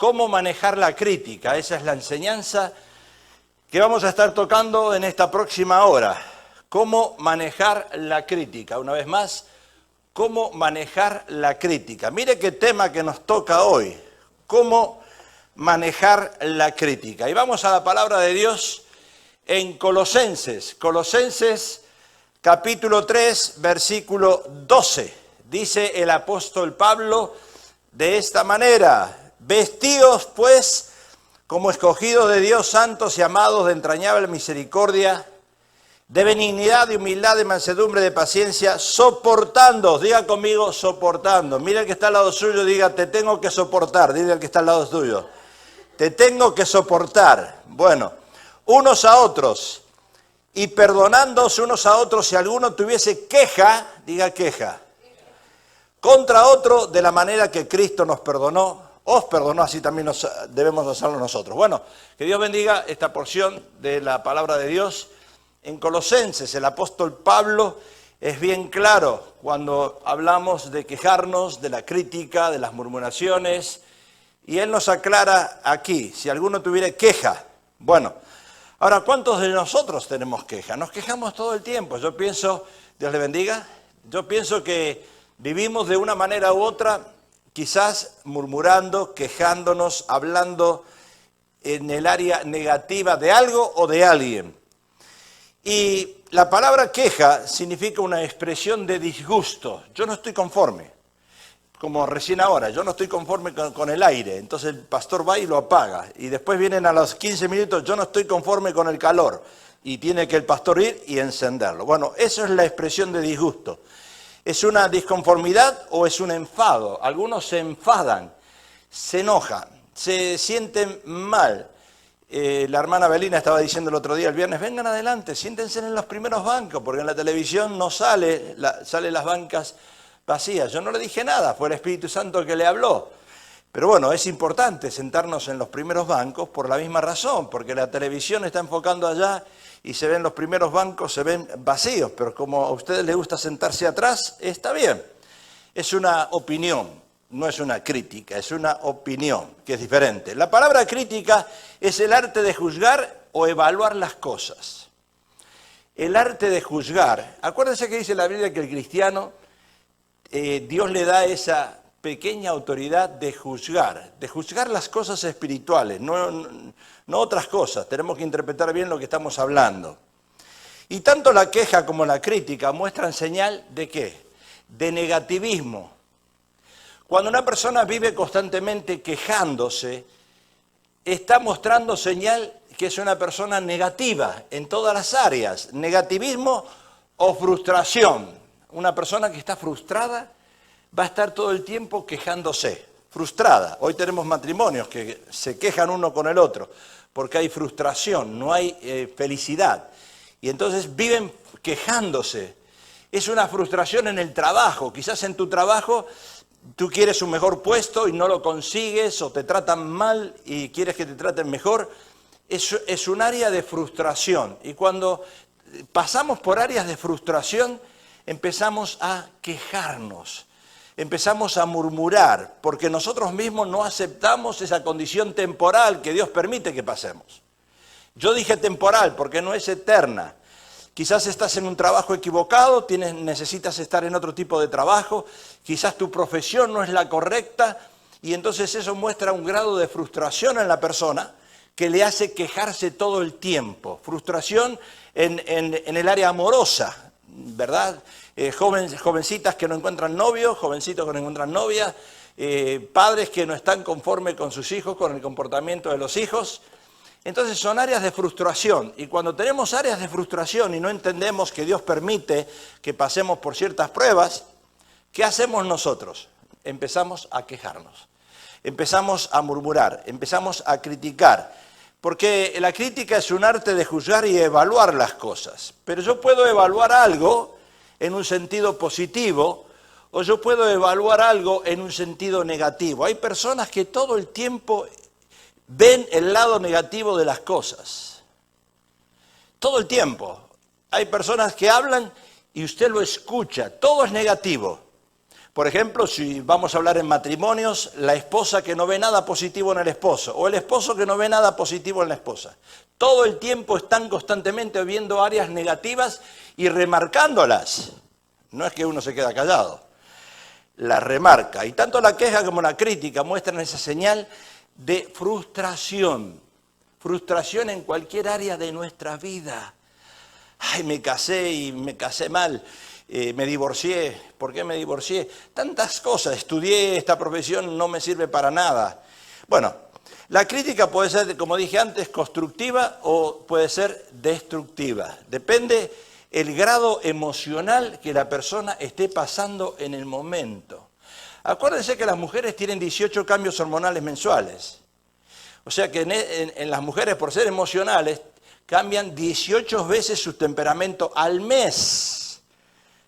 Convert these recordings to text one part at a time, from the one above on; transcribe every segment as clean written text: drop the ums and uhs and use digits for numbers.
cómo manejar la crítica. Esa es la enseñanza que vamos a estar tocando en esta próxima hora. Cómo manejar la crítica. Una vez más, cómo manejar la crítica. Mire qué tema que nos toca hoy. Cómo manejar la crítica. Y vamos a la palabra de Dios en Colosenses. Colosenses capítulo 3, versículo 12. Dice el apóstol Pablo de esta manera: vestíos pues como escogidos de Dios, santos y amados, de entrañable misericordia, de benignidad, de humildad, de mansedumbre, de paciencia, soportando. Diga conmigo, soportando. Mira el que está al lado suyo, diga, te tengo que soportar. Dile al que está al lado suyo, te tengo que soportar. Bueno, unos a otros, y perdonándoos unos a otros si alguno tuviese queja, diga queja, contra otro, de la manera que Cristo nos perdonó, os perdonó, así también debemos hacerlo nosotros. Bueno, que Dios bendiga esta porción de la palabra de Dios. En Colosenses, el apóstol Pablo es bien claro cuando hablamos de quejarnos, de la crítica, de las murmuraciones, y él nos aclara aquí, si alguno tuviera queja. Bueno, ahora, ¿cuántos de nosotros tenemos queja? Nos quejamos todo el tiempo. Yo pienso, Dios le bendiga, yo pienso que vivimos de una manera u otra, quizás murmurando, quejándonos, hablando en el área negativa de algo o de alguien. Y la palabra queja significa una expresión de disgusto. Yo no estoy conforme, como recién ahora, yo no estoy conforme con el aire. Entonces el pastor va y lo apaga. Y después vienen a los 15 minutos, yo no estoy conforme con el calor. Y tiene que el pastor ir y encenderlo. Bueno, eso es la expresión de disgusto. ¿Es una disconformidad o es un enfado? Algunos se enfadan, se enojan, se sienten mal. La hermana Belina estaba diciendo el otro día, el viernes, vengan adelante, siéntense en los primeros bancos, porque en la televisión no salen las bancas vacías. Yo no le dije nada, fue el Espíritu Santo el que le habló. Pero bueno, es importante sentarnos en los primeros bancos por la misma razón, porque la televisión está enfocando allá y se ven los primeros bancos, se ven vacíos, pero como a ustedes les gusta sentarse atrás, está bien. Es una opinión. No es una crítica, es una opinión, que es diferente. La palabra crítica es el arte de juzgar o evaluar las cosas. El arte de juzgar. Acuérdense que dice la Biblia que el cristiano, Dios le da esa pequeña autoridad de juzgar las cosas espirituales, no otras cosas. Tenemos que interpretar bien lo que estamos hablando. Y tanto la queja como la crítica muestran señal de ¿qué? De negativismo. Cuando una persona vive constantemente quejándose, está mostrando señal que es una persona negativa en todas las áreas. Negativismo o frustración. Una persona que está frustrada va a estar todo el tiempo quejándose. Frustrada. Hoy tenemos matrimonios que se quejan uno con el otro porque hay frustración, no hay felicidad. Y entonces viven quejándose. Es una frustración en el trabajo. Quizás en tu trabajo tú quieres un mejor puesto y no lo consigues, o te tratan mal y quieres que te traten mejor. Es un área de frustración. Y cuando pasamos por áreas de frustración, empezamos a quejarnos, empezamos a murmurar, porque nosotros mismos no aceptamos esa condición temporal que Dios permite que pasemos. Yo dije temporal porque no es eterna. Quizás estás en un trabajo equivocado, necesitas estar en otro tipo de trabajo, quizás tu profesión no es la correcta, y entonces eso muestra un grado de frustración en la persona que le hace quejarse todo el tiempo. Frustración en el área amorosa, ¿verdad? Jovencitas que no encuentran novio, jovencitos que no encuentran novia, padres que no están conformes con sus hijos, con el comportamiento de los hijos. Entonces son áreas de frustración, y cuando tenemos áreas de frustración y no entendemos que Dios permite que pasemos por ciertas pruebas, ¿qué hacemos nosotros? Empezamos a quejarnos, empezamos a murmurar, empezamos a criticar, porque la crítica es un arte de juzgar y evaluar las cosas. Pero yo puedo evaluar algo en un sentido positivo, o yo puedo evaluar algo en un sentido negativo. Hay personas que todo el tiempo ven el lado negativo de las cosas. Todo el tiempo. Hay personas que hablan y usted lo escucha. Todo es negativo. Por ejemplo, si vamos a hablar en matrimonios, la esposa que no ve nada positivo en el esposo, o el esposo que no ve nada positivo en la esposa. Todo el tiempo están constantemente viendo áreas negativas y remarcándolas. No es que uno se queda callado, la remarca. Y tanto la queja como la crítica muestran esa señal de frustración. Frustración en cualquier área de nuestra vida. Ay, me casé y me casé mal. Me divorcié. ¿Por qué me divorcié? Tantas cosas. Estudié esta profesión, no me sirve para nada. Bueno, la crítica puede ser, como dije antes, constructiva o puede ser destructiva. Depende el grado emocional que la persona esté pasando en el momento. Acuérdense que las mujeres tienen 18 cambios hormonales mensuales. O sea que en las mujeres, por ser emocionales, cambian 18 veces su temperamento al mes.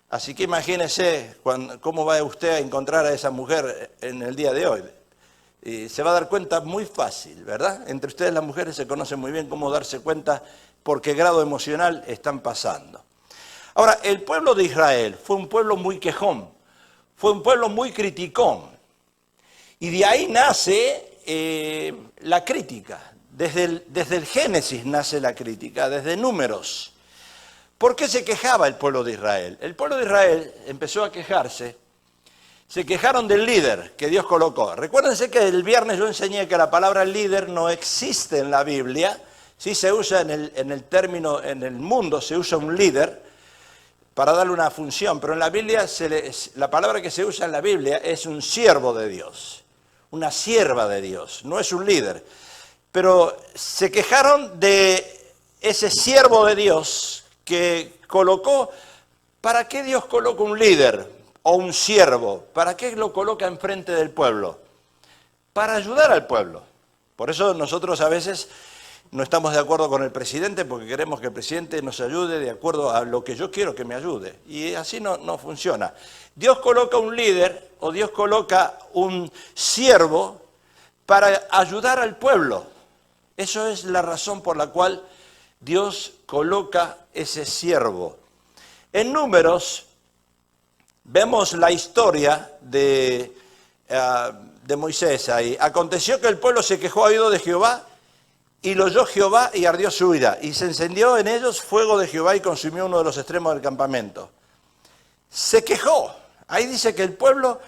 Así que imagínese cómo va usted a encontrar a esa mujer en el día de hoy. Y se va a dar cuenta muy fácil, ¿verdad? Entre ustedes las mujeres se conocen muy bien cómo darse cuenta por qué grado emocional están pasando. Ahora, el pueblo de Israel fue un pueblo muy quejón, fue un pueblo muy criticón. Y de ahí nace la crítica. Desde el Génesis nace la crítica, desde Números. ¿Por qué se quejaba el pueblo de Israel? El pueblo de Israel empezó a quejarse. Se quejaron del líder que Dios colocó. Recuérdense que el viernes yo enseñé que la palabra líder no existe en la Biblia. Sí se usa en el término, en el mundo se usa un líder para darle una función, pero en la Biblia la palabra que se usa en la Biblia es un siervo de Dios, una sierva de Dios, no es un líder. Pero se quejaron de ese siervo de Dios que colocó. ¿Para qué Dios coloca un líder o un siervo? ¿Para qué lo coloca enfrente del pueblo? Para ayudar al pueblo. Por eso nosotros a veces no estamos de acuerdo con el presidente porque queremos que el presidente nos ayude de acuerdo a lo que yo quiero que me ayude. Y así no funciona. Dios coloca un líder o Dios coloca un siervo para ayudar al pueblo. Eso es la razón por la cual Dios coloca ese siervo. En Números vemos la historia de Moisés ahí. Aconteció que el pueblo se quejó a oído de Jehová y lo oyó Jehová y ardió su ira. Y se encendió en ellos fuego de Jehová y consumió uno de los extremos del campamento. Se quejó. Ahí dice que el pueblo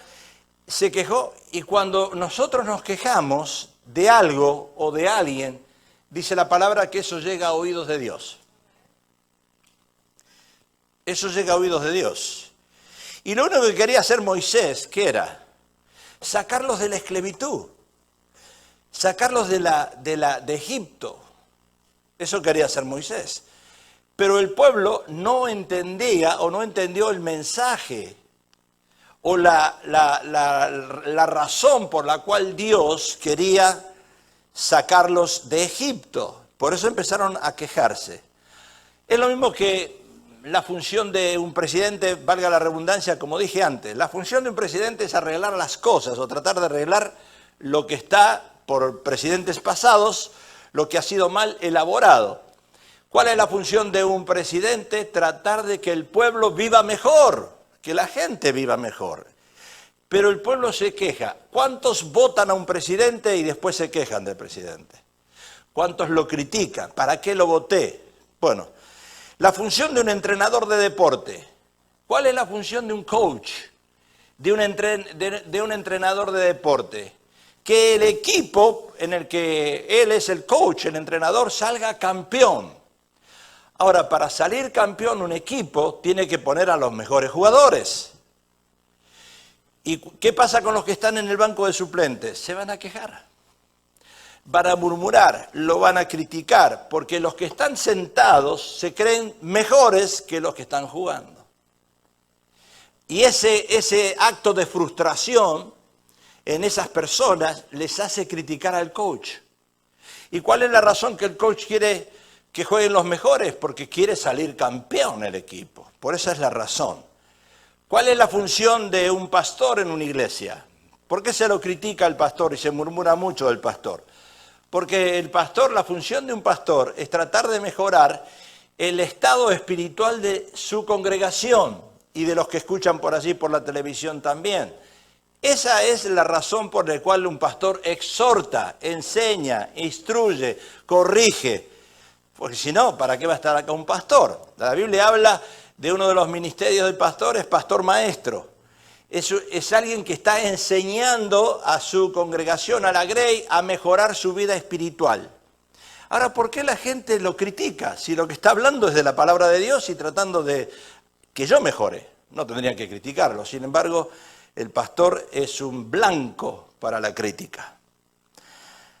se quejó y cuando nosotros nos quejamos de algo o de alguien, dice la palabra que eso llega a oídos de Dios. Eso llega a oídos de Dios. Y lo único que quería hacer Moisés, ¿qué era? Sacarlos de la esclavitud. Sacarlos de Egipto. Eso quería hacer Moisés. Pero el pueblo no entendía o no entendió el mensaje o la razón por la cual Dios quería sacarlos de Egipto. Por eso empezaron a quejarse. Es lo mismo que la función de un presidente, valga la redundancia, como dije antes. La función de un presidente es arreglar las cosas o tratar de arreglar lo que está por presidentes pasados, lo que ha sido mal elaborado. ¿Cuál es la función de un presidente? Tratar de que el pueblo viva mejor, que la gente viva mejor. Pero el pueblo se queja. ¿Cuántos votan a un presidente y después se quejan del presidente? ¿Cuántos lo critican? ¿Para qué lo voté? Bueno, la función de un entrenador de deporte. ¿Cuál es la función de un coach? De un entrenador de deporte. Que el equipo en el que él es el coach, el entrenador, salga campeón. Ahora, para salir campeón un equipo tiene que poner a los mejores jugadores. ¿Y qué pasa con los que están en el banco de suplentes? Se van a quejar, van a murmurar, lo van a criticar, porque los que están sentados se creen mejores que los que están jugando. Y ese acto de frustración en esas personas les hace criticar al coach. ¿Y cuál es la razón que el coach quiere que jueguen los mejores? Porque quiere salir campeón el equipo. Por esa es la razón. ¿Cuál es la función de un pastor en una iglesia? ¿Por qué se lo critica al pastor y se murmura mucho del pastor? Porque el pastor, la función de un pastor es tratar de mejorar el estado espiritual de su congregación y de los que escuchan por allí por la televisión también. Esa es la razón por la cual un pastor exhorta, enseña, instruye, corrige. Porque si no, ¿para qué va a estar acá un pastor? La Biblia habla de uno de los ministerios del pastor, es pastor maestro. Es alguien que está enseñando a su congregación, a la Grey, a mejorar su vida espiritual. Ahora, ¿por qué la gente lo critica? Si lo que está hablando es de la palabra de Dios y tratando de que yo mejore. No tendrían que criticarlo. Sin embargo, el pastor es un blanco para la crítica.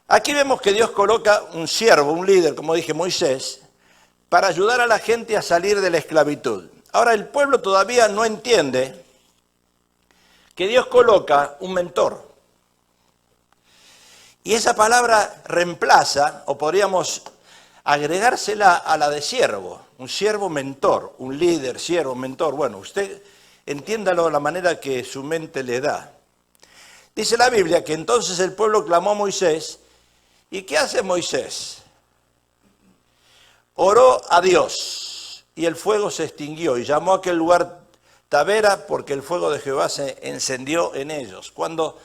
Aquí vemos que Dios coloca un siervo, un líder, como dije, Moisés, para ayudar a la gente a salir de la esclavitud. Ahora, el pueblo todavía no entiende que Dios coloca un mentor. Y esa palabra reemplaza, o podríamos agregársela a la de siervo, un siervo mentor, un líder, siervo, mentor. Bueno, usted entiéndalo de la manera que su mente le da. Dice la Biblia que entonces el pueblo clamó a Moisés. ¿Y qué hace Moisés? Oró a Dios y el fuego se extinguió y llamó a aquel lugar Tabera porque el fuego de Jehová se encendió en ellos. Cuando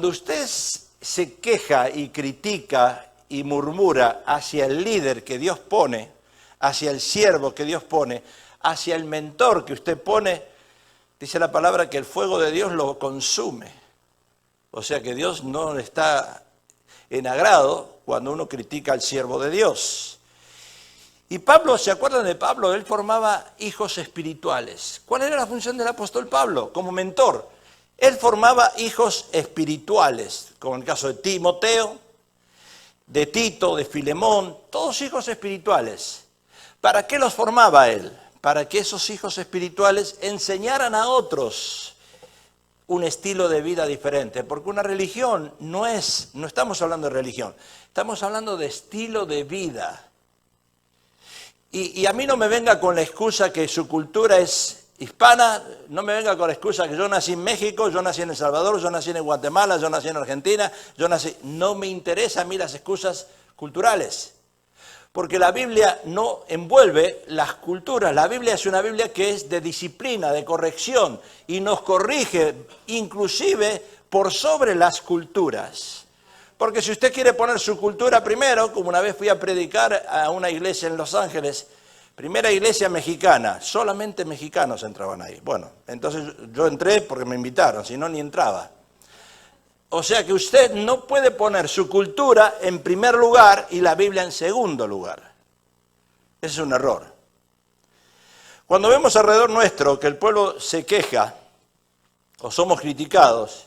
usted se queja y critica y murmura hacia el líder que Dios pone, hacia el siervo que Dios pone, hacia el mentor que usted pone, dice la palabra que el fuego de Dios lo consume. O sea que Dios no está en agrado cuando uno critica al siervo de Dios. Y Pablo, ¿se acuerdan de Pablo? Él formaba hijos espirituales. ¿Cuál era la función del apóstol Pablo como mentor? Él formaba hijos espirituales, como en el caso de Timoteo, de Tito, de Filemón, todos hijos espirituales. ¿Para qué los formaba él? Para que esos hijos espirituales enseñaran a otros un estilo de vida diferente. Porque una religión no estamos hablando de religión, estamos hablando de estilo de vida. Y a mí no me venga con la excusa que su cultura es hispana, no me venga con la excusa que yo nací en México, yo nací en El Salvador, yo nací en Guatemala, yo nací en Argentina, no me interesan a mí las excusas culturales. Porque la Biblia no envuelve las culturas, la Biblia es una Biblia que es de disciplina, de corrección, y nos corrige inclusive por sobre las culturas. Porque si usted quiere poner su cultura primero, como una vez fui a predicar a una iglesia en Los Ángeles, primera iglesia mexicana, solamente mexicanos entraban ahí. Bueno, entonces yo entré porque me invitaron, si no ni entraba. O sea que usted no puede poner su cultura en primer lugar y la Biblia en segundo lugar. Ese es un error. Cuando vemos alrededor nuestro que el pueblo se queja o somos criticados,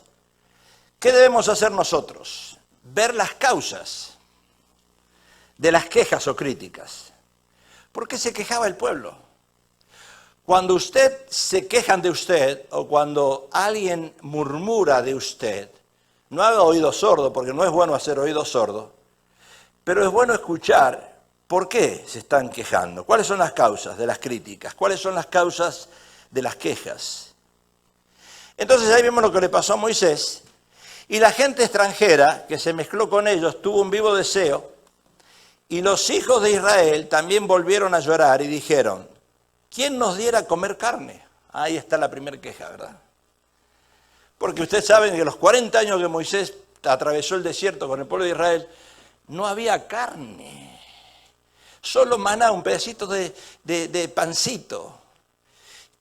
¿qué debemos hacer nosotros? Ver las causas de las quejas o críticas. ¿Por qué se quejaba el pueblo? Cuando usted se quejan de usted o cuando alguien murmura de usted, no haga oído sordo porque no es bueno hacer oído sordo, pero es bueno escuchar por qué se están quejando, cuáles son las causas de las críticas, cuáles son las causas de las quejas. Entonces ahí vemos lo que le pasó a Moisés. Y la gente extranjera que se mezcló con ellos tuvo un vivo deseo, y los hijos de Israel también volvieron a llorar y dijeron, ¿quién nos diera a comer carne? Ahí está la primera queja, ¿verdad? Porque ustedes saben que los 40 años que Moisés atravesó el desierto con el pueblo de Israel, no había carne, solo maná, un pedacito de pancito,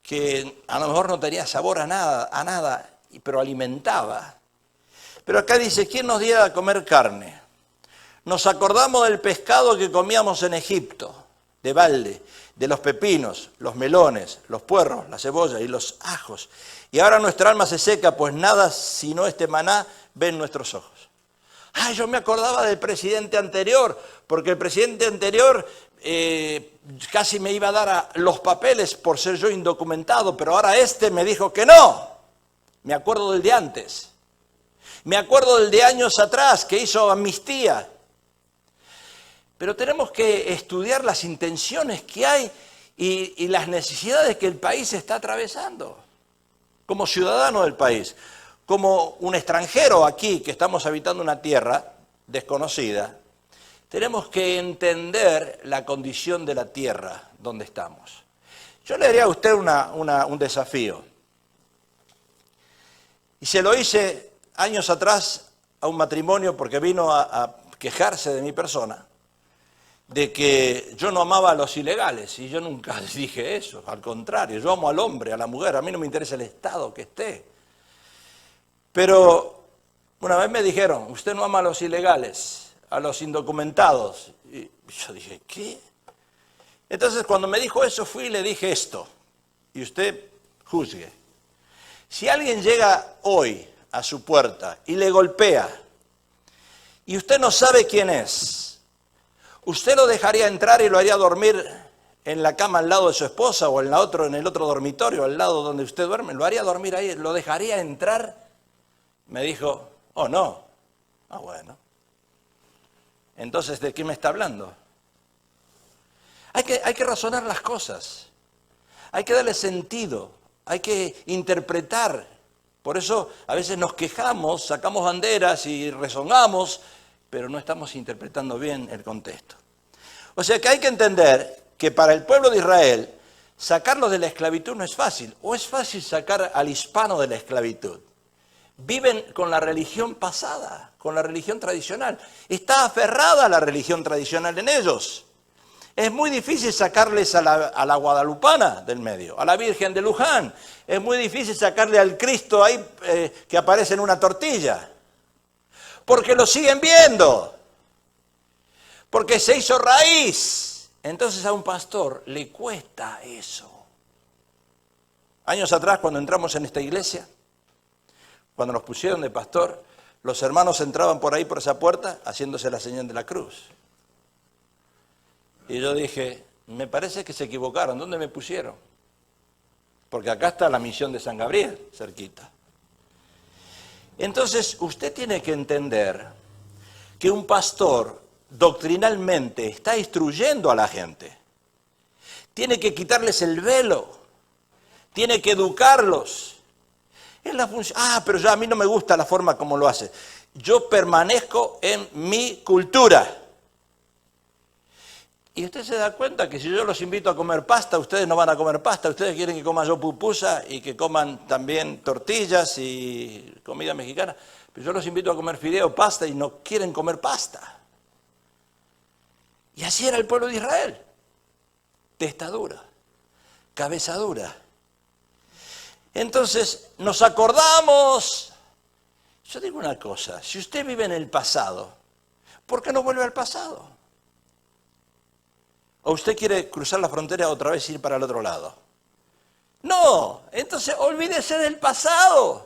que a lo mejor no tenía sabor a nada, pero alimentaba. Pero acá dice, ¿quién nos diera a comer carne? Nos acordamos del pescado que comíamos en Egipto, de balde, de los pepinos, los melones, los puerros, la cebolla y los ajos. Y ahora nuestra alma se seca, pues nada sino este maná ven nuestros ojos. Yo me acordaba del presidente anterior, porque el presidente anterior casi me iba a dar los papeles por ser yo indocumentado, pero ahora este me dijo que no. Me acuerdo del de antes. Me acuerdo del de años atrás que hizo amnistía. Pero tenemos que estudiar las intenciones que hay y las necesidades que el país está atravesando. Como ciudadano del país, como un extranjero aquí que estamos habitando una tierra desconocida, tenemos que entender la condición de la tierra donde estamos. Yo le haría a usted un desafío. Y se lo hice años atrás a un matrimonio porque vino a quejarse de mi persona, de que yo no amaba a los ilegales, y yo nunca les dije eso, al contrario, yo amo al hombre, a la mujer, a mí no me interesa el estado que esté. Pero una vez me dijeron, usted no ama a los ilegales, a los indocumentados. Y yo dije, ¿qué? Entonces cuando me dijo eso, fui y le dije esto, y usted juzgue. Si alguien llega hoy a su puerta y le golpea, y usted no sabe quién es, ¿usted lo dejaría entrar y lo haría dormir en la cama al lado de su esposa o en el otro dormitorio, al lado donde usted duerme? ¿Lo haría dormir ahí? ¿Lo dejaría entrar? Me dijo, oh no. Ah, bueno. Entonces, ¿de qué me está hablando? Hay que razonar las cosas. Hay que darle sentido. Hay que interpretar. Por eso a veces nos quejamos, sacamos banderas y rezongamos, pero no estamos interpretando bien el contexto. O sea que hay que entender que para el pueblo de Israel, sacarlos de la esclavitud no es fácil. O es fácil sacar al hispano de la esclavitud. Viven con la religión pasada, con la religión tradicional. Está aferrada la religión tradicional en ellos. Es muy difícil sacarles a la guadalupana del medio, a la Virgen de Luján. Es muy difícil sacarle al Cristo ahí que aparece en una tortilla. Porque lo siguen viendo. Porque se hizo raíz. Entonces a un pastor le cuesta eso. Años atrás, cuando entramos en esta iglesia, cuando nos pusieron de pastor, los hermanos entraban por ahí, por esa puerta, haciéndose la señal de la cruz. Y yo dije, me parece que se equivocaron. ¿Dónde me pusieron? Porque acá está la misión de San Gabriel, cerquita. Entonces, usted tiene que entender que un pastor doctrinalmente está instruyendo a la gente. Tiene que quitarles el velo. Tiene que educarlos. Es la función. Ah, pero ya a mí no me gusta la forma como lo hace. Yo permanezco en mi cultura. Y usted se da cuenta que si yo los invito a comer pasta, ustedes no van a comer pasta. Ustedes quieren que coma yo pupusa y que coman también tortillas y comida mexicana. Pero yo los invito a comer fideo, pasta y no quieren comer pasta. Y así era el pueblo de Israel. Testa dura, cabeza dura. Entonces nos acordamos. Yo digo una cosa, si usted vive en el pasado, ¿por qué no vuelve al pasado? ¿O usted quiere cruzar la frontera otra vez y ir para el otro lado? No, entonces olvídese del pasado.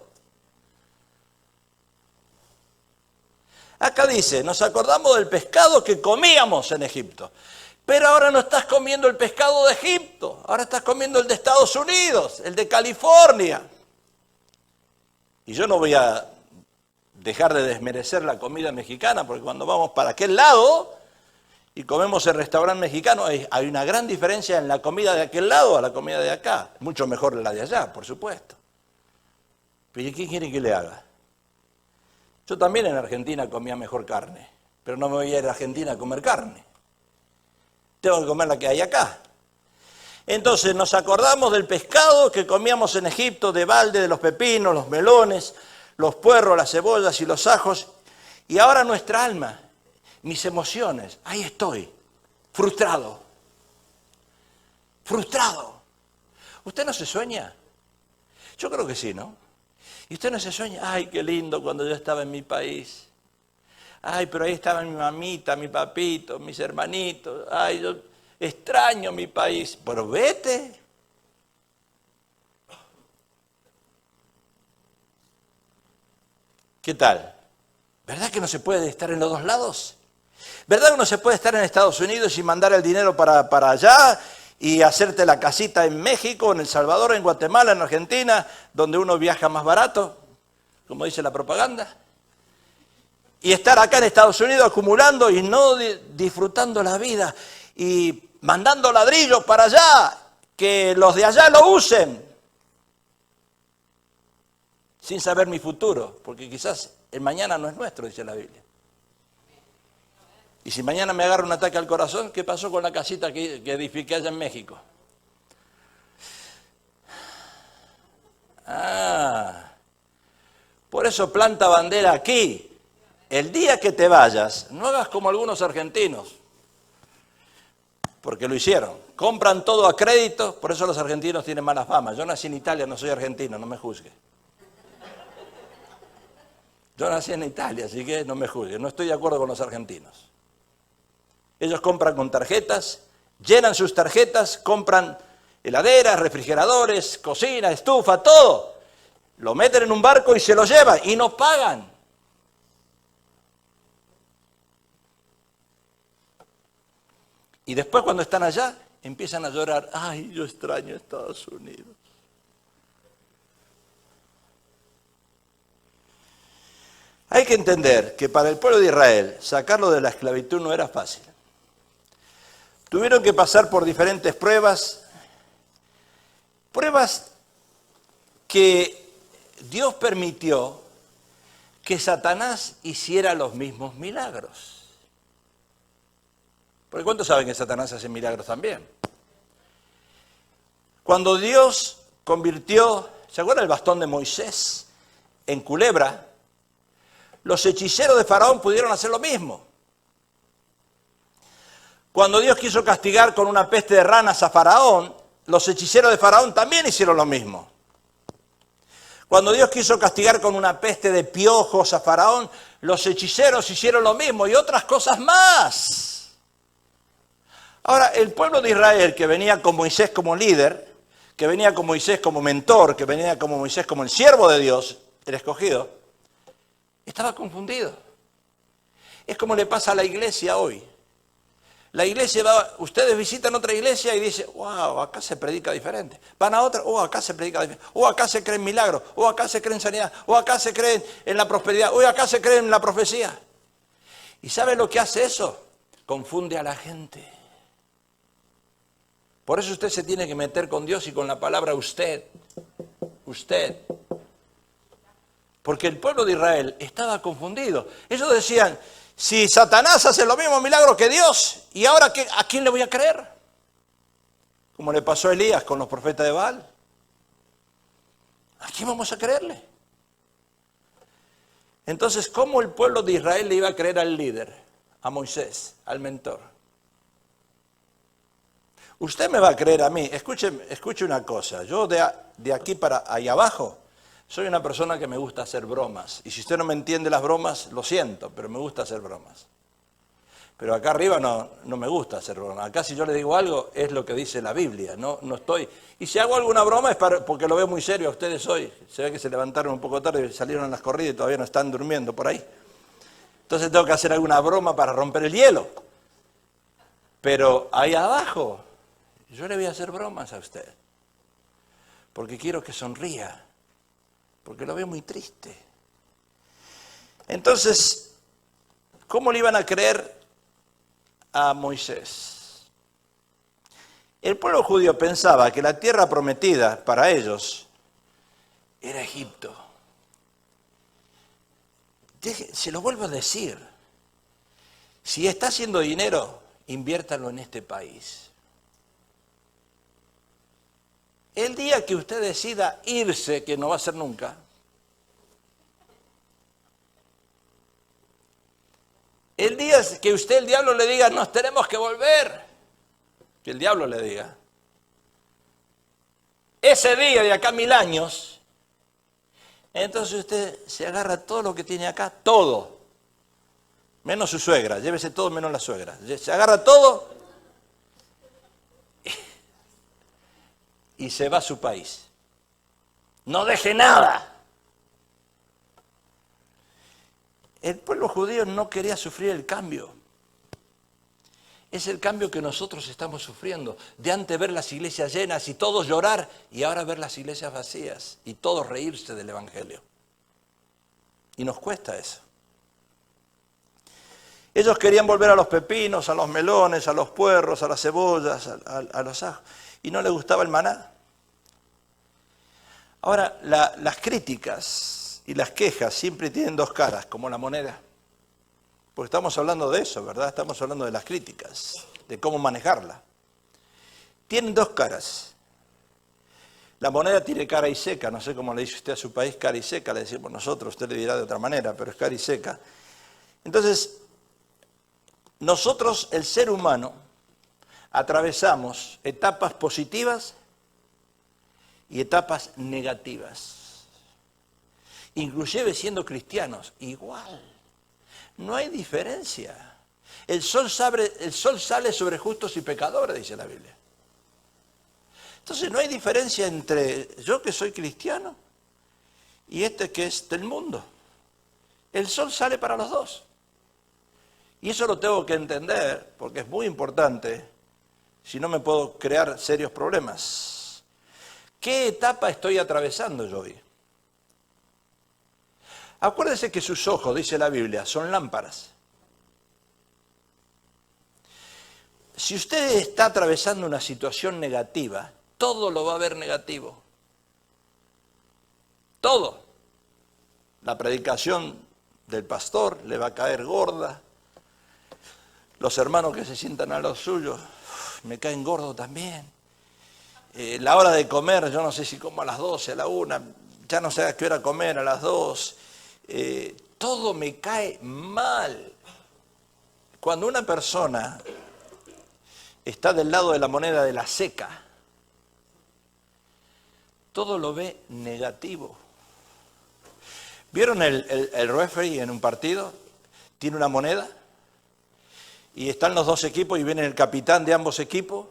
Acá dice, nos acordamos del pescado que comíamos en Egipto. Pero ahora no estás comiendo el pescado de Egipto, ahora estás comiendo el de Estados Unidos, el de California. Y yo no voy a dejar de desmerecer la comida mexicana, porque cuando vamos para aquel lado y comemos el restaurante mexicano, hay una gran diferencia en la comida de aquel lado a la comida de acá. Mucho mejor la de allá, por supuesto. Pero ¿qué quiere que le haga? Yo también en Argentina comía mejor carne, pero no me voy a ir a Argentina a comer carne. Tengo que comer la que hay acá. Entonces nos acordamos del pescado que comíamos en Egipto, de balde, de los pepinos, los melones, los puerros, las cebollas y los ajos. Y ahora nuestra alma, mis emociones, ahí estoy, frustrado. Frustrado. ¿Usted no se sueña? Yo creo que sí, ¿no? Y usted no se sueña, ay, qué lindo cuando yo estaba en mi país. Ay, pero ahí estaba mi mamita, mi papito, mis hermanitos. Ay, yo extraño mi país. Pero vete. ¿Qué tal? ¿Verdad que no se puede estar en los dos lados? ¿Verdad que no se puede estar en Estados Unidos y mandar el dinero para allá y hacerte la casita en México, en El Salvador, en Guatemala, en Argentina, donde uno viaja más barato, como dice la propaganda? Y estar acá en Estados Unidos acumulando y no disfrutando la vida y mandando ladrillos para allá, que los de allá lo usen, sin saber mi futuro, porque quizás el mañana no es nuestro, dice la Biblia. Y si mañana me agarra un ataque al corazón, ¿qué pasó con la casita que edifiqué allá en México? Ah, por eso planta bandera aquí. El día que te vayas, no hagas como algunos argentinos, porque lo hicieron. Compran todo a crédito, por eso los argentinos tienen mala fama. Yo nací en Italia, no soy argentino, no me juzgue. Yo nací en Italia, así que no me juzgue. No estoy de acuerdo con los argentinos. Ellos compran con tarjetas, llenan sus tarjetas, compran heladeras, refrigeradores, cocina, estufa, todo. Lo meten en un barco y se lo llevan y no pagan. Y después cuando están allá, empiezan a llorar. Ay, yo extraño Estados Unidos. Hay que entender que para el pueblo de Israel, sacarlo de la esclavitud no era fácil. Tuvieron que pasar por diferentes pruebas que Dios permitió que Satanás hiciera los mismos milagros. Porque ¿cuántos saben que Satanás hace milagros también? Cuando Dios convirtió, ¿se acuerdan el bastón de Moisés en culebra? Los hechiceros de Faraón pudieron hacer lo mismo. Cuando Dios quiso castigar con una peste de ranas a Faraón, los hechiceros de Faraón también hicieron lo mismo. Cuando Dios quiso castigar con una peste de piojos a Faraón, los hechiceros hicieron lo mismo y otras cosas más. Ahora, el pueblo de Israel, que venía con Moisés como líder, que venía con Moisés como mentor, que venía con Moisés como el siervo de Dios, el escogido, estaba confundido. Es como le pasa a la iglesia hoy. La iglesia va, ustedes visitan otra iglesia y dicen, wow, acá se predica diferente. Van a otra, acá se predica diferente. Acá se cree en milagros, acá se cree en sanidad, acá se cree en la prosperidad, acá se cree en la profecía. ¿Y sabe lo que hace eso? Confunde a la gente. Por eso usted se tiene que meter con Dios y con la palabra usted. Porque el pueblo de Israel estaba confundido. Ellos decían, si Satanás hace los mismos milagros que Dios, ¿y ahora a quién le voy a creer? Como le pasó a Elías con los profetas de Baal. ¿A quién vamos a creerle? Entonces, ¿cómo el pueblo de Israel le iba a creer al líder, a Moisés, al mentor? Usted me va a creer a mí. Escuche una cosa. Yo de aquí para ahí abajo soy una persona que me gusta hacer bromas. Y si usted no me entiende las bromas, lo siento, pero me gusta hacer bromas. Pero acá arriba no me gusta hacer bromas. Acá si yo le digo algo, es lo que dice la Biblia. No estoy. Y si hago alguna broma es porque lo veo muy serio a ustedes hoy. Se ve que se levantaron un poco tarde y salieron a las corridas y todavía no están durmiendo por ahí. Entonces tengo que hacer alguna broma para romper el hielo. Pero ahí abajo, yo le voy a hacer bromas a usted. Porque quiero que sonría. Porque lo veo muy triste. Entonces, ¿cómo le iban a creer a Moisés? El pueblo judío pensaba que la tierra prometida para ellos era Egipto. Se lo vuelvo a decir. Si está haciendo dinero, inviértalo en este país. El día que usted decida irse, que no va a ser nunca, el día que el diablo le diga, nos tenemos que volver, que el diablo le diga, ese día de acá 1000 años, entonces usted se agarra todo lo que tiene acá, todo, menos su suegra, llévese todo menos la suegra, se agarra todo y se va a su país. No deje nada. El pueblo judío no quería sufrir el cambio. Es el cambio que nosotros estamos sufriendo. De antes ver las iglesias llenas y todos llorar, y ahora ver las iglesias vacías y todos reírse del evangelio. Y nos cuesta eso. Ellos querían volver a los pepinos, a los melones, a los puerros, a las cebollas, a los ajos. Y no les gustaba el maná. Ahora, las críticas y las quejas siempre tienen dos caras, como la moneda. Porque estamos hablando de eso, ¿verdad? Estamos hablando de las críticas, de cómo manejarla. Tienen dos caras. La moneda tiene cara y seca, no sé cómo le dice usted a su país, cara y seca, le decimos nosotros, usted le dirá de otra manera, pero es cara y seca. Entonces, nosotros, el ser humano, atravesamos etapas positivas y etapas negativas. Inclusive siendo cristianos, igual. No hay diferencia. El sol sale sobre justos y pecadores, dice la Biblia. Entonces no hay diferencia entre yo que soy cristiano y este que es del mundo. El sol sale para los dos. Y eso lo tengo que entender porque es muy importante, si no me puedo crear serios problemas. ¿Qué etapa estoy atravesando yo hoy? Acuérdese que sus ojos, dice la Biblia, son lámparas. Si usted está atravesando una situación negativa, todo lo va a ver negativo. Todo. La predicación del pastor le va a caer gorda. Los hermanos que se sientan a los suyos me caen gordos también. La hora de comer, yo no sé si como a las 12, a la 1, ya no sé a qué hora comer, a las 2. Todo me cae mal. Cuando una persona está del lado de la moneda de la seca, todo lo ve negativo. ¿Vieron el referee en un partido? Tiene una moneda y están los dos equipos y viene el capitán de ambos equipos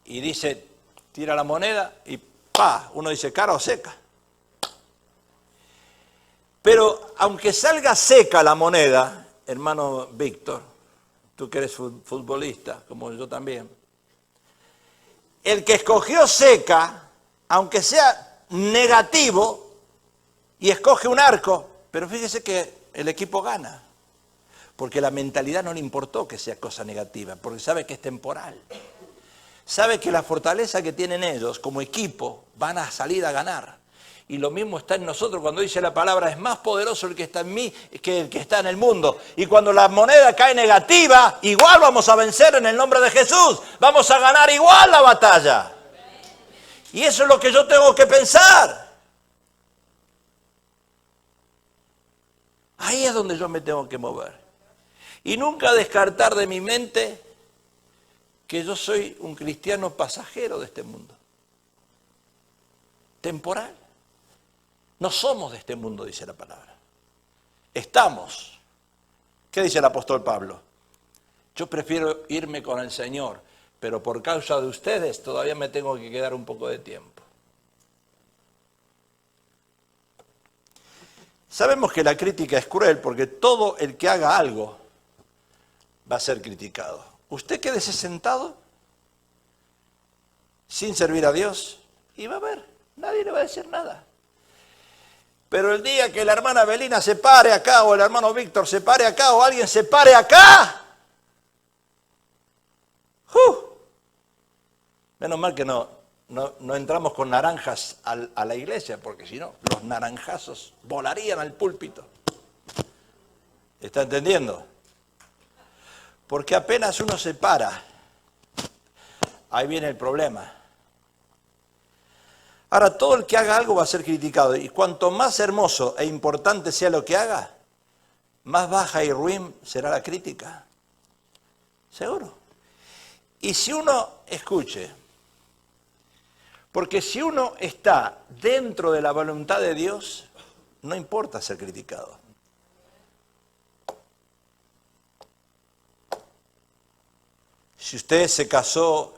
y dice, tira la moneda y ¡pa! Uno dice cara o seca. Pero aunque salga seca la moneda, hermano Víctor, tú que eres futbolista, como yo también, el que escogió seca, aunque sea negativo, y escoge un arco, pero fíjese que el equipo gana, porque la mentalidad no le importó que sea cosa negativa, porque sabe que es temporal. Sabe que la fortaleza que tienen ellos como equipo van a salir a ganar. Y lo mismo está en nosotros cuando dice la palabra, es más poderoso el que está en mí que el que está en el mundo. Y cuando la moneda cae negativa, igual vamos a vencer en el nombre de Jesús. Vamos a ganar igual la batalla. Y eso es lo que yo tengo que pensar. Ahí es donde yo me tengo que mover. Y nunca descartar de mi mente que yo soy un cristiano pasajero de este mundo. Temporal. No somos de este mundo, dice la palabra. Estamos. ¿Qué dice el apóstol Pablo? Yo prefiero irme con el Señor, pero por causa de ustedes todavía me tengo que quedar un poco de tiempo. Sabemos que la crítica es cruel porque todo el que haga algo va a ser criticado. Usted quédese sentado sin servir a Dios y va a ver, nadie le va a decir nada. Pero el día que la hermana Belina se pare acá, o el hermano Víctor se pare acá, o alguien se pare acá, menos mal que no entramos con naranjas a la iglesia, porque si no, los naranjazos volarían al púlpito. ¿Está entendiendo? Porque apenas uno se para, ahí viene el problema. Ahora, todo el que haga algo va a ser criticado, y cuanto más hermoso e importante sea lo que haga, más baja y ruin será la crítica. Seguro. Y si uno escuche, porque si uno está dentro de la voluntad de Dios, no importa ser criticado. Si usted se casó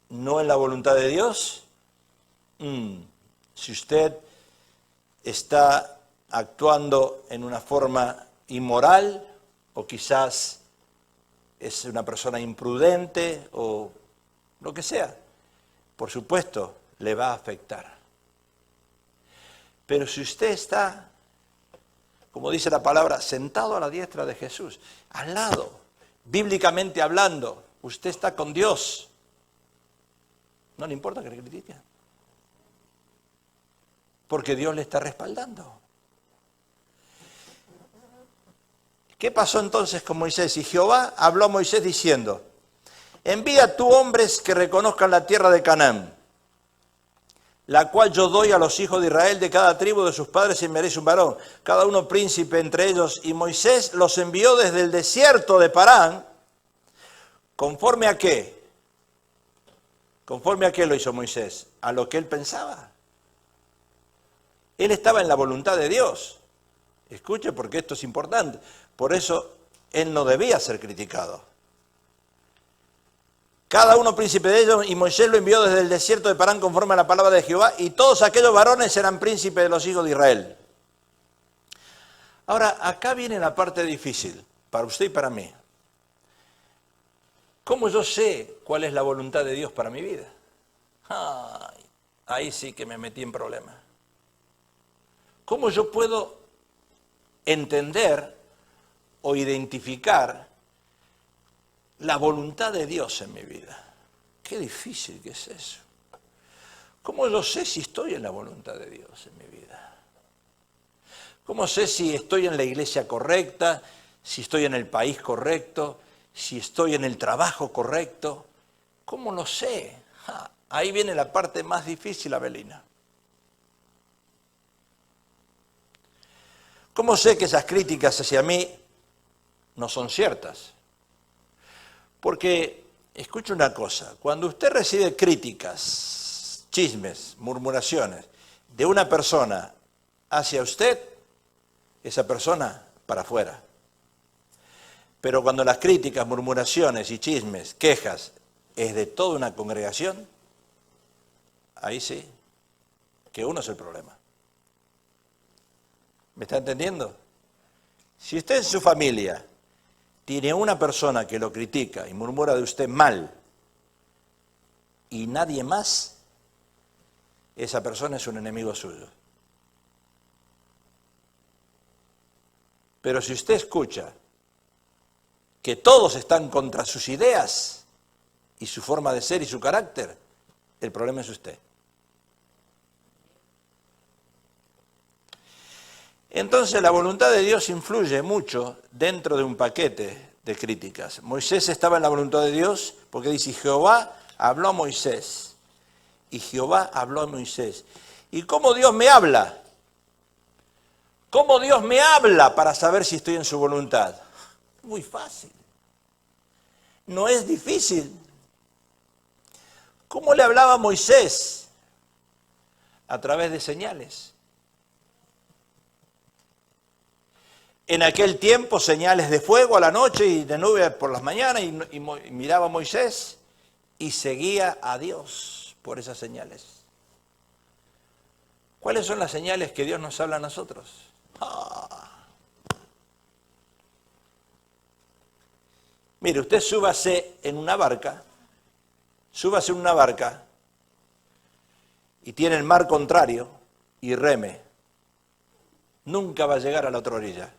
no en la voluntad de Dios, si usted está actuando en una forma inmoral, o quizás es una persona imprudente, o lo que sea, por supuesto, le va a afectar. Pero si usted está, como dice la palabra, sentado a la diestra de Jesús, al lado, bíblicamente hablando, usted está con Dios, no le importa que le critiquen, porque Dios le está respaldando. ¿Qué pasó entonces con Moisés? Y Jehová habló a Moisés diciendo, envía tú hombres que reconozcan la tierra de Canaán. la cual yo doy a los hijos de Israel de cada tribu de sus padres y merece un varón, cada uno príncipe entre ellos. Y Moisés los envió desde el desierto de Parán, ¿conforme a qué? ¿Conforme a qué lo hizo Moisés? A lo que él pensaba. Él estaba en la voluntad de Dios. Escuche, porque esto es importante. Por eso él no debía ser criticado. Cada uno príncipe de ellos, y Moisés lo envió desde el desierto de Parán conforme a la palabra de Jehová, y todos aquellos varones eran príncipes de los hijos de Israel. Ahora, acá viene la parte difícil, para usted y para mí. ¿Cómo yo sé cuál es la voluntad de Dios para mi vida? Ay, ahí sí que me metí en problemas. ¿Cómo yo puedo entender o identificar la voluntad de Dios en mi vida? Qué difícil que es eso. ¿Cómo yo sé si estoy en la voluntad de Dios en mi vida? ¿Cómo sé si estoy en la iglesia correcta, si estoy en el país correcto, si estoy en el trabajo correcto? ¿Cómo lo sé? Ahí viene la parte más difícil, Abelina. ¿Cómo sé que esas críticas hacia mí no son ciertas? Porque, escuche una cosa, cuando usted recibe críticas, chismes, murmuraciones de una persona hacia usted, esa persona para afuera. Pero cuando las críticas, murmuraciones y chismes, quejas, es de toda una congregación, ahí sí, que uno es el problema. ¿Me está entendiendo? Si usted en su familia tiene una persona que lo critica y murmura de usted mal y nadie más, esa persona es un enemigo suyo. Pero si usted escucha que todos están contra sus ideas y su forma de ser y su carácter, el problema es usted. Entonces la voluntad de Dios influye mucho dentro de un paquete de críticas. Moisés estaba en la voluntad de Dios porque dice, Jehová habló a Moisés. Y Jehová habló a Moisés. ¿Y cómo Dios me habla? ¿Cómo Dios me habla para saber si estoy en su voluntad? Muy fácil. No es difícil. ¿Cómo le hablaba Moisés? A través de señales. En aquel tiempo señales de fuego a la noche y de nube por las mañanas y miraba a Moisés y seguía a Dios por esas señales. ¿Cuáles son las señales que Dios nos habla a nosotros? Mire, usted súbase en una barca y tiene el mar contrario y reme. Nunca va a llegar a la otra orilla.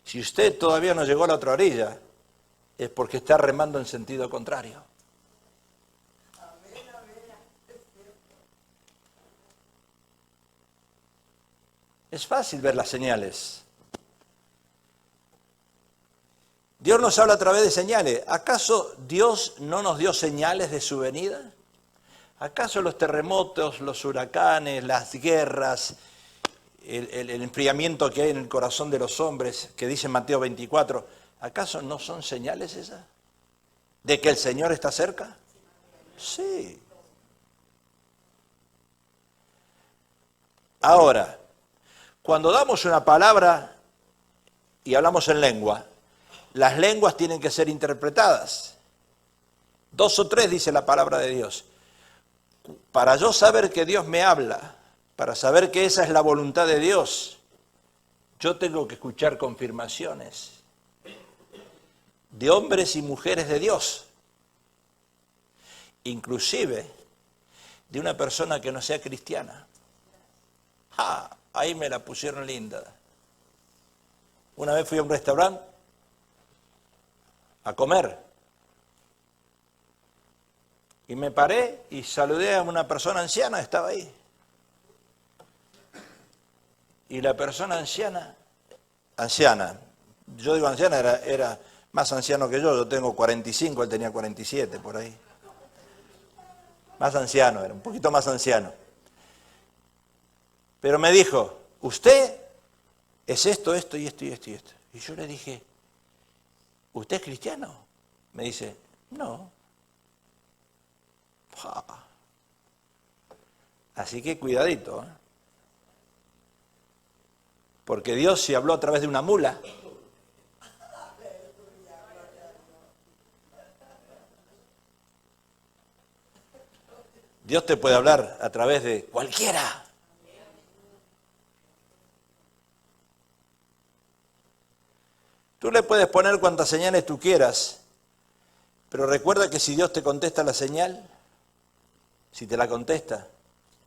Si usted todavía no llegó a la otra orilla, es porque está remando en sentido contrario. Es fácil ver las señales. Dios nos habla a través de señales. ¿Acaso Dios no nos dio señales de su venida? ¿Acaso los terremotos, los huracanes, las guerras, el enfriamiento que hay en el corazón de los hombres, que dice Mateo 24, ¿acaso no son señales esas? ¿De que el Señor está cerca? Sí. Ahora, cuando damos una palabra y hablamos en lengua, las lenguas tienen que ser interpretadas. 2 o 3 dice la palabra de Dios. Para yo saber que Dios me habla, para saber que esa es la voluntad de Dios, yo tengo que escuchar confirmaciones de hombres y mujeres de Dios, inclusive de una persona que no sea cristiana. Ahí me la pusieron linda. Una vez fui a un restaurante a comer y me paré y saludé a una persona anciana, estaba ahí. Y la persona anciana, yo digo anciana, era más anciano que yo tengo 45, él tenía 47 por ahí. Más anciano era, un poquito más anciano. Pero me dijo, usted es esto, esto y esto y esto y esto. Y yo le dije, ¿usted es cristiano? Me dice, no. Así que cuidadito, ¿eh? Porque Dios si habló a través de una mula. Dios te puede hablar a través de cualquiera. Tú le puedes poner cuantas señales tú quieras, pero recuerda que si Dios te contesta la señal, si te la contesta,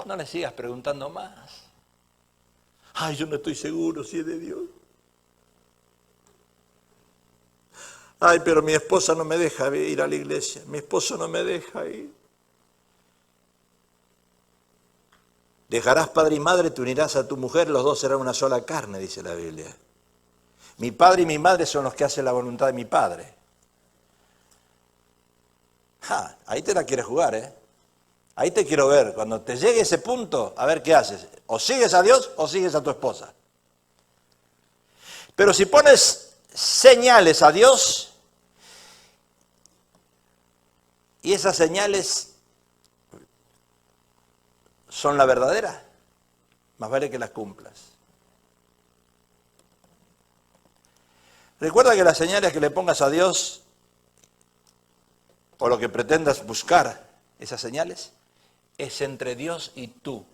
no le sigas preguntando más. Ay, yo no estoy seguro si es de Dios. Ay, pero mi esposa no me deja ir a la iglesia, mi esposo no me deja ir. Dejarás padre y madre, te unirás a tu mujer, los dos serán una sola carne, dice la Biblia. Mi padre y mi madre son los que hacen la voluntad de mi padre. Ahí te la quieres jugar, ¿eh? Ahí te quiero ver. Cuando te llegue ese punto, a ver qué haces. O sigues a Dios o sigues a tu esposa. Pero si pones señales a Dios, y esas señales son la verdadera, más vale que las cumplas. Recuerda que las señales que le pongas a Dios, o lo que pretendas buscar, esas señales, es entre Dios y tú.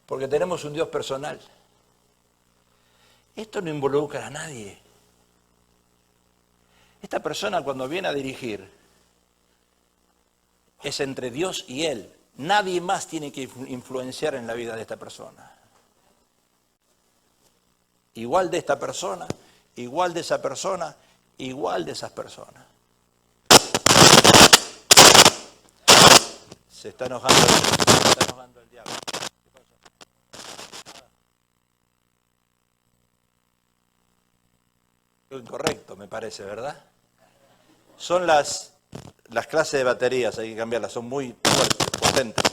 Porque tenemos un Dios personal. Esto no involucra a nadie. Esta persona cuando viene a dirigir, es entre Dios y Él. Nadie más tiene que influenciar en la vida de esta persona. Igual de esta persona, igual de esa persona, igual de esas personas. Se está enojando el diablo. ¿Qué pasó? Incorrecto, me parece, ¿verdad? Son las clases de baterías, hay que cambiarlas, son muy fuertes, potentes.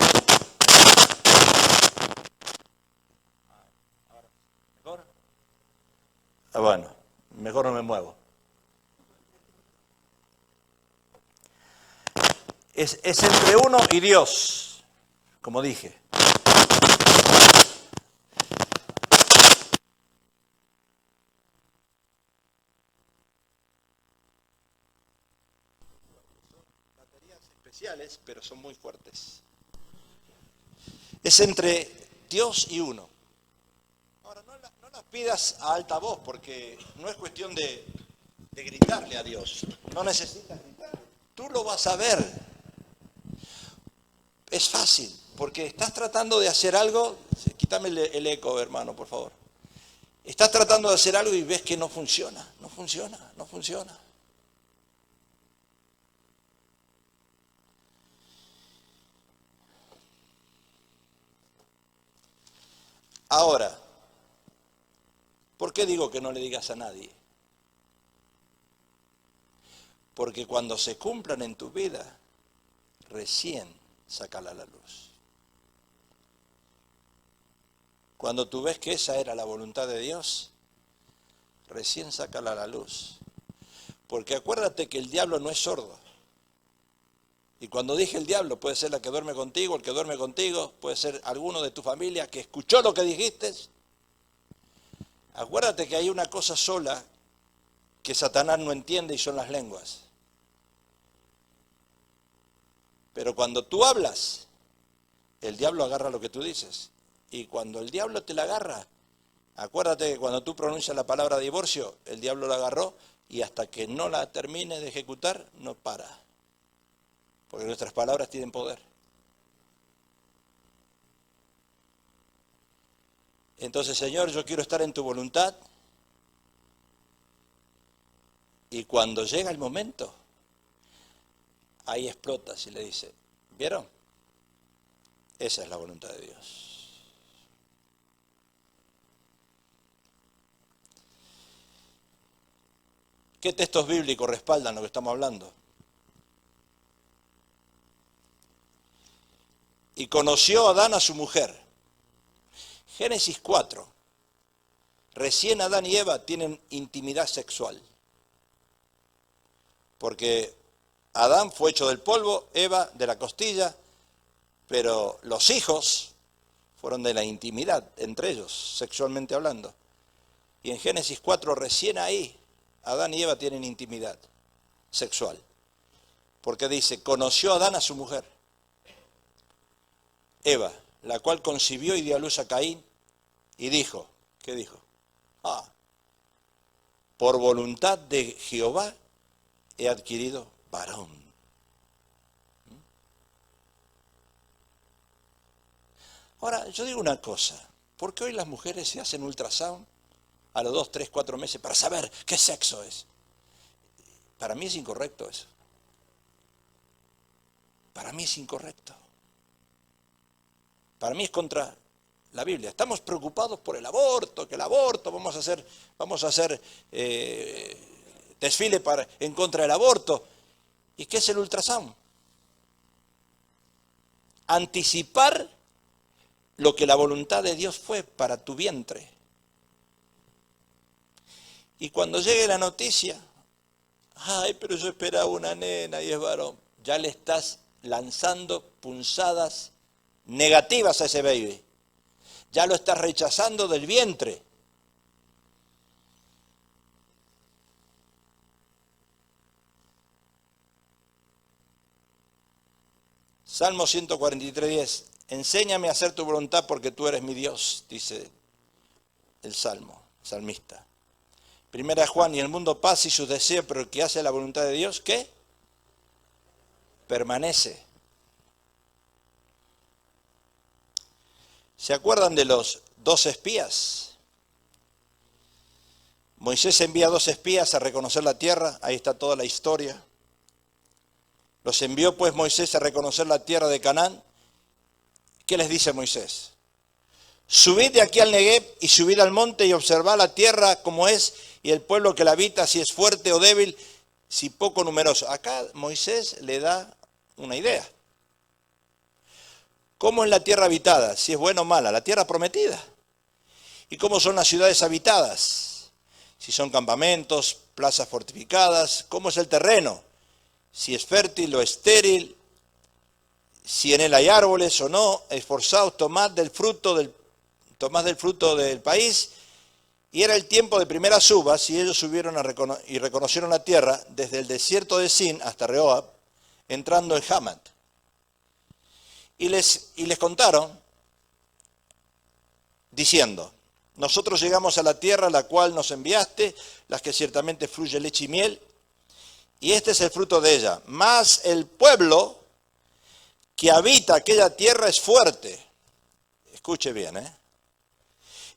¿Mejor? Bueno, mejor no me muevo. Es entre uno y Dios, como dije. Especiales, pero son muy fuertes. Es entre Dios y uno. Ahora, no las pidas a alta voz, porque no es cuestión de gritarle a Dios. No necesitas gritar. Tú lo vas a ver. Es fácil, porque estás tratando de hacer algo. Quítame el eco, hermano, por favor. Estás tratando de hacer algo y ves que no funciona, no funciona, no funciona. Ahora, ¿por qué digo que no le digas a nadie? Porque cuando se cumplan en tu vida, recién sácala a la luz. Cuando tú ves que esa era la voluntad de Dios, recién sácala a la luz. Porque acuérdate que el diablo no es sordo. Y cuando dije el diablo, puede ser la que duerme contigo, el que duerme contigo, puede ser alguno de tu familia que escuchó lo que dijiste. Acuérdate que hay una cosa sola que Satanás no entiende y son las lenguas. Pero cuando tú hablas, el diablo agarra lo que tú dices. Y cuando el diablo te la agarra, acuérdate que cuando tú pronuncias la palabra divorcio, el diablo la agarró y hasta que no la termine de ejecutar, no para. Porque nuestras palabras tienen poder. Entonces, Señor, yo quiero estar en tu voluntad. Y cuando llega el momento, ahí explotas y le dice, ¿vieron? Esa es la voluntad de Dios. ¿Qué textos bíblicos respaldan lo que estamos hablando? conoció Adán a su mujer. Génesis 4. Recién Adán y Eva tienen intimidad sexual. Porque Adán fue hecho del polvo, Eva de la costilla, pero los hijos fueron de la intimidad entre ellos, sexualmente hablando. Y en Génesis 4, recién ahí, Adán y Eva tienen intimidad sexual. Porque dice, conoció Adán a su mujer, Eva, la cual concibió y dio a luz a Caín, y dijo, ¿qué dijo? Por voluntad de Jehová he adquirido varón. Ahora, yo digo una cosa, ¿por qué hoy las mujeres se hacen ultrasound a los 2, 3, 4 meses para saber qué sexo es? Para mí es incorrecto eso. Para mí es incorrecto. Para mí es contra la Biblia. Estamos preocupados por el aborto, que el aborto, vamos a hacer desfile en contra del aborto. ¿Y qué es el ultrasound? Anticipar lo que la voluntad de Dios fue para tu vientre. Y cuando llegue la noticia, ay, pero yo esperaba una nena y es varón, ya le estás lanzando punzadas negativas a ese baby. Ya lo estás rechazando del vientre. Salmo 143:10. Enséñame a hacer tu voluntad porque tú eres mi Dios, dice el salmista. Primera Juan, y el mundo pasa y sus deseos, pero el que hace la voluntad de Dios, ¿qué? Permanece. ¿Se acuerdan de los 2 espías? Moisés envía 2 espías a reconocer la tierra, ahí está toda la historia. Los envió pues Moisés a reconocer la tierra de Canaán. ¿Qué les dice Moisés? Subid de aquí al Negev y subid al monte y observad la tierra como es y el pueblo que la habita, si es fuerte o débil, si poco numeroso. Acá Moisés le da una idea. ¿Cómo es la tierra habitada? Si es buena o mala, la tierra prometida. ¿Y cómo son las ciudades habitadas? Si son campamentos, plazas fortificadas, ¿cómo es el terreno? Si es fértil o estéril, si en él hay árboles o no, esforzaos, tomad del fruto del país. Y era el tiempo de primeras uvas, y ellos subieron y reconocieron la tierra desde el desierto de Sin hasta Rehob, entrando en Hamat. Y les contaron, diciendo, nosotros llegamos a la tierra a la cual nos enviaste, las que ciertamente fluye leche y miel, y este es el fruto de ella. Mas el pueblo que habita aquella tierra es fuerte. Escuche bien,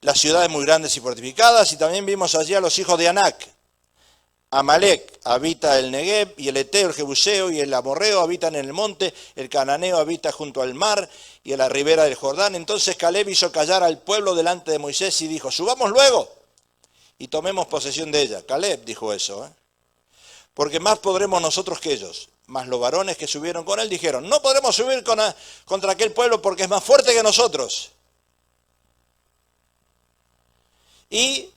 Las ciudades muy grandes y fortificadas, y también vimos allí a los hijos de Anac. Amalek habita el Negev, y el Eteo, el Jebuseo y el Amorreo habitan en el monte, el Cananeo habita junto al mar y en la ribera del Jordán. Entonces Caleb hizo callar al pueblo delante de Moisés y dijo, subamos luego y tomemos posesión de ella. Caleb dijo eso, porque más podremos nosotros que ellos. Mas los varones que subieron con él dijeron, no podremos subir contra aquel pueblo porque es más fuerte que nosotros. Y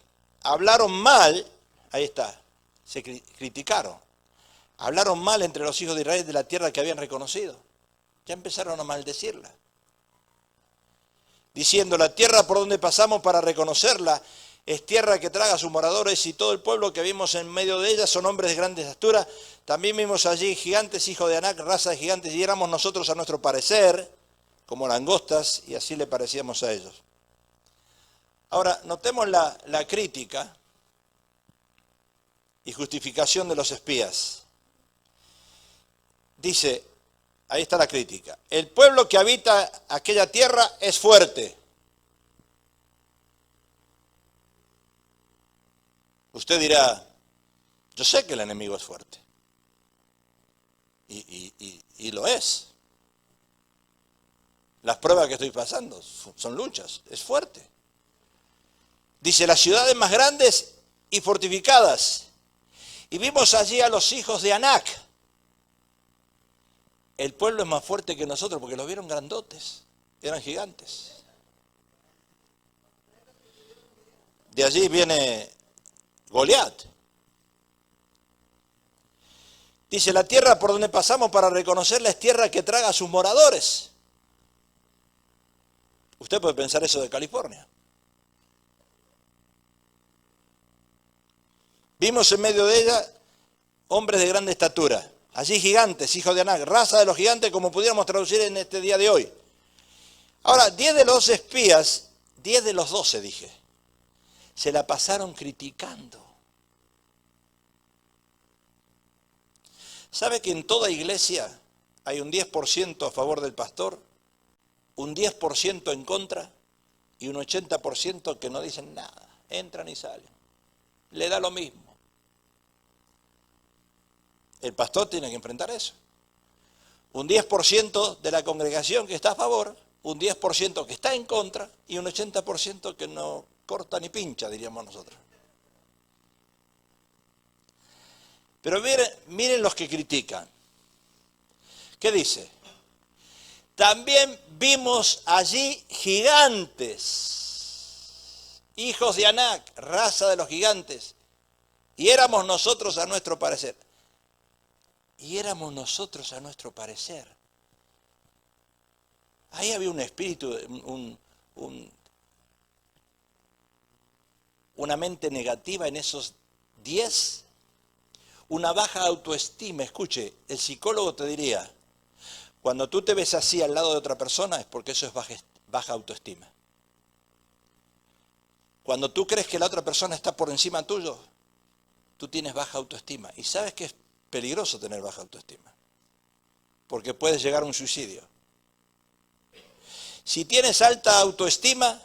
hablaron mal, ahí está, se criticaron, hablaron mal entre los hijos de Israel de la tierra que habían reconocido. Ya empezaron a maldecirla, diciendo, la tierra por donde pasamos para reconocerla es tierra que traga a sus moradores, y todo el pueblo que vimos en medio de ella son hombres de grande estatura. También vimos allí gigantes, hijos de Anac, raza de gigantes, y éramos nosotros a nuestro parecer como langostas, y así le parecíamos a ellos. Ahora, notemos la crítica y justificación de los espías. Dice, ahí está la crítica, el pueblo que habita aquella tierra es fuerte. Usted dirá, yo sé que el enemigo es fuerte. Y lo es. Las pruebas que estoy pasando son luchas, es fuerte. Dice, las ciudades más grandes y fortificadas. Y vimos allí a los hijos de Anac. El pueblo es más fuerte que nosotros porque los vieron grandotes. Eran gigantes. De allí viene Goliat. Dice, la tierra por donde pasamos para reconocerla es tierra que traga a sus moradores. Usted puede pensar eso de California. Vimos en medio de ella hombres de grande estatura. Allí gigantes, hijos de Anak, raza de los gigantes, como pudiéramos traducir en este día de hoy. Ahora, 10 de los espías, 10 de los 12 dije, se la pasaron criticando. ¿Sabe que en toda iglesia hay un 10% a favor del pastor, un 10% en contra y un 80% que no dicen nada, entran y salen? Le da lo mismo. El pastor tiene que enfrentar eso. Un 10% de la congregación que está a favor, un 10% que está en contra y un 80% que no corta ni pincha, diríamos nosotros. Pero miren los que critican. ¿Qué dice? También vimos allí gigantes, hijos de Anak, raza de los gigantes, y éramos nosotros a nuestro parecer. Y éramos nosotros a nuestro parecer. Ahí había un espíritu, una mente negativa en esos 10, una baja autoestima. Escuche, el psicólogo te diría, cuando tú te ves así al lado de otra persona es porque eso es baja autoestima. Cuando tú crees que la otra persona está por encima tuyo, tú tienes baja autoestima. ¿Y sabes que es peligroso tener baja autoestima? Porque puedes llegar a un suicidio. Si tienes alta autoestima,